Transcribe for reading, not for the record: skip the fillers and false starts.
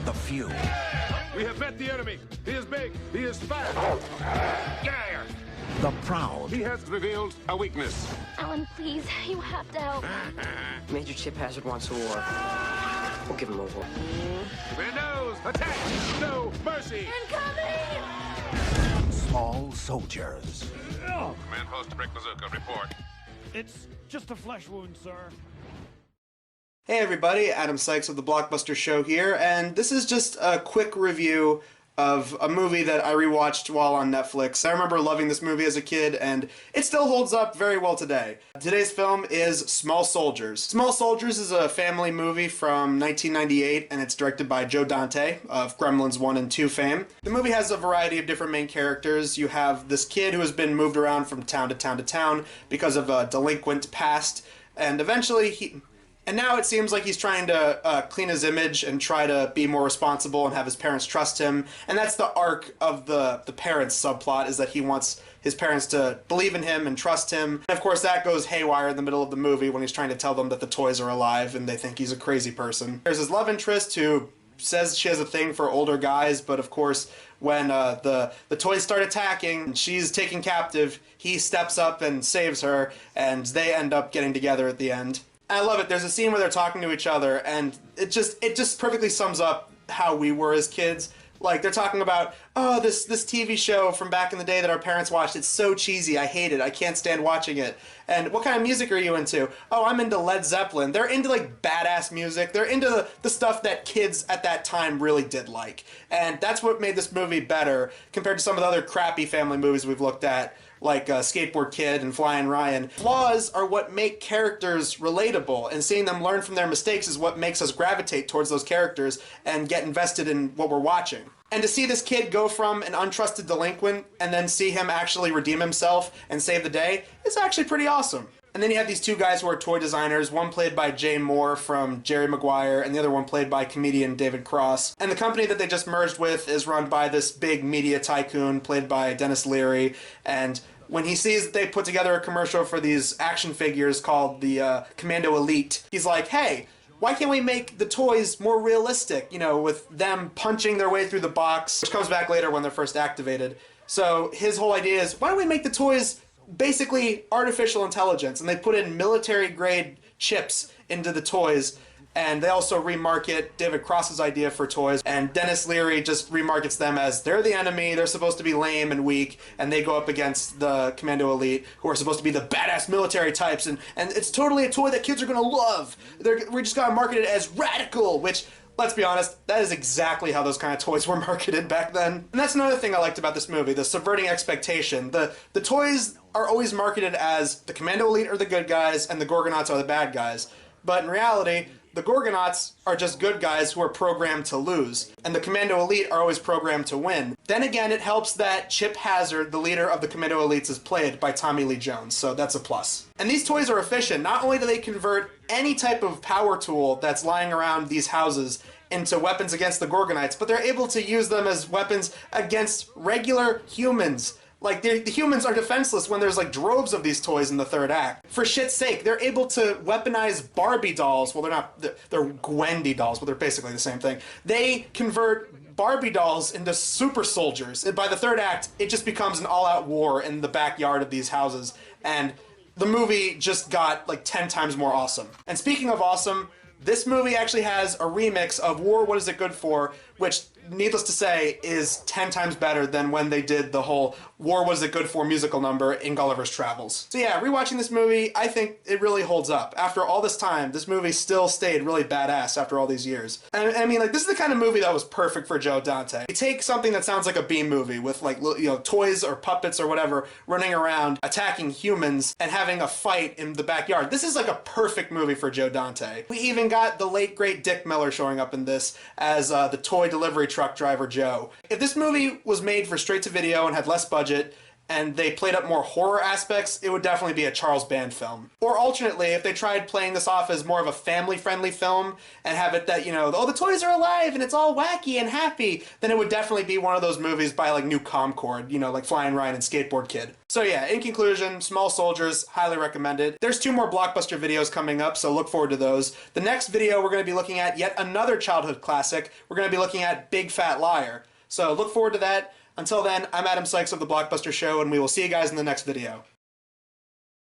the few. We have met the enemy. He is big. He is fast. Yeah. The proud. He has revealed a weakness. Alan, please, you have to help. Major Chip Hazard wants a war. We'll give him a war. Windows, attack! No mercy! Incoming! Small soldiers. Command post to Brick Bazooka, report. It's just a flesh wound, sir. Hey everybody, Adam Sykes of the Blockbusters show here, and this is just a quick review of a movie that I rewatched while on Netflix. I remember loving this movie as a kid, and it still holds up very well today. Today's film is Small Soldiers. Small Soldiers is a family movie from 1998, and it's directed by Joe Dante of Gremlins 1 and 2 fame. The movie has a variety of different main characters. You have this kid who has been moved around from town to town to town because of a delinquent past, and eventually And now it seems like he's trying to clean his image and try to be more responsible and have his parents trust him. And that's the arc of the parents subplot, is that he wants his parents to believe in him and trust him. And of course that goes haywire in the middle of the movie when he's trying to tell them that the toys are alive and they think he's a crazy person. There's his love interest who says she has a thing for older guys, but of course when the toys start attacking and she's taken captive, he steps up and saves her, and they end up getting together at the end. I love it. There's a scene where they're talking to each other, and it just perfectly sums up how we were as kids. Like, they're talking about, oh, this TV show from back in the day that our parents watched, it's so cheesy, I hate it, I can't stand watching it. And what kind of music are you into? Oh, I'm into Led Zeppelin. They're into, like, badass music. They're into the stuff that kids at that time really did like. And that's what made this movie better compared to some of the other crappy family movies we've looked at, like Skateboard Kid and Flying Ryan. Flaws are what make characters relatable, and seeing them learn from their mistakes is what makes us gravitate towards those characters and get invested in what we're watching. And to see this kid go from an untrusted delinquent and then see him actually redeem himself and save the day is actually pretty awesome. And then you have these two guys who are toy designers, one played by Jay Moore from Jerry Maguire, and the other one played by comedian David Cross. And the company that they just merged with is run by this big media tycoon played by Dennis Leary. And when he sees that they put together a commercial for these action figures called the Commando Elite, he's like, hey, why can't we make the toys more realistic, you know, with them punching their way through the box, which comes back later when they're first activated. So his whole idea is, why don't we make the toys basically artificial intelligence? And they put in military-grade chips into the toys, and they also remarket David Cross's idea for toys, and Dennis Leary just remarkets them as they're the enemy, they're supposed to be lame and weak, and they go up against the Commando Elite, who are supposed to be the badass military types, and it's totally a toy that kids are gonna love. We just gotta market it as radical, which, let's be honest, that is exactly how those kind of toys were marketed back then. And that's another thing I liked about this movie, the subverting expectation. The toys are always marketed as the Commando Elite are the good guys and the Gorgonauts are the bad guys. But in reality, the Gorgonauts are just good guys who are programmed to lose, and the Commando Elite are always programmed to win. Then again, it helps that Chip Hazard, the leader of the Commando Elites, is played by Tommy Lee Jones, so that's a plus. And these toys are efficient. Not only do they convert any type of power tool that's lying around these houses into weapons against the Gorgonites, but they're able to use them as weapons against regular humans. Like, the humans are defenseless when there's, like, droves of these toys in the third act. For shit's sake, they're able to weaponize Barbie dolls. Well, they're not, they're Gwendy dolls, but they're basically the same thing. They convert Barbie dolls into super soldiers. And by the third act, it just becomes an all-out war in the backyard of these houses. And the movie just got, like, 10 times more awesome. And speaking of awesome, this movie actually has a remix of War, What Is It Good For?, which, needless to say, is 10 times better than when they did the whole War Was It Good For musical number in Gulliver's Travels. So yeah, rewatching this movie, I think it really holds up. After all this time, this movie still stayed really badass after all these years. And I mean, like, this is the kind of movie that was perfect for Joe Dante. You take something that sounds like a B movie with, like, you know, toys or puppets or whatever running around attacking humans and having a fight in the backyard. This is like a perfect movie for Joe Dante. We even got the late great Dick Miller showing up in this as the toy delivery truck driver Joe. If this movie was made for straight-to-video and had less budget, and they played up more horror aspects, it would definitely be a Charles Band film. Or alternately, if they tried playing this off as more of a family-friendly film and have it that, you know, oh, the toys are alive and it's all wacky and happy, then it would definitely be one of those movies by, like, New Concord, you know, like Flying Ryan and Skateboard Kid. So So yeah, in conclusion, Small Soldiers, highly recommended. There's 2 more Blockbuster videos coming up, so look forward to those. The next video we're going to be looking at yet another childhood classic. We're going to be looking at Big Fat Liar. So look forward to that. Until then, I'm Adam Sykes of The Blockbuster Show, and we will see you guys in the next video.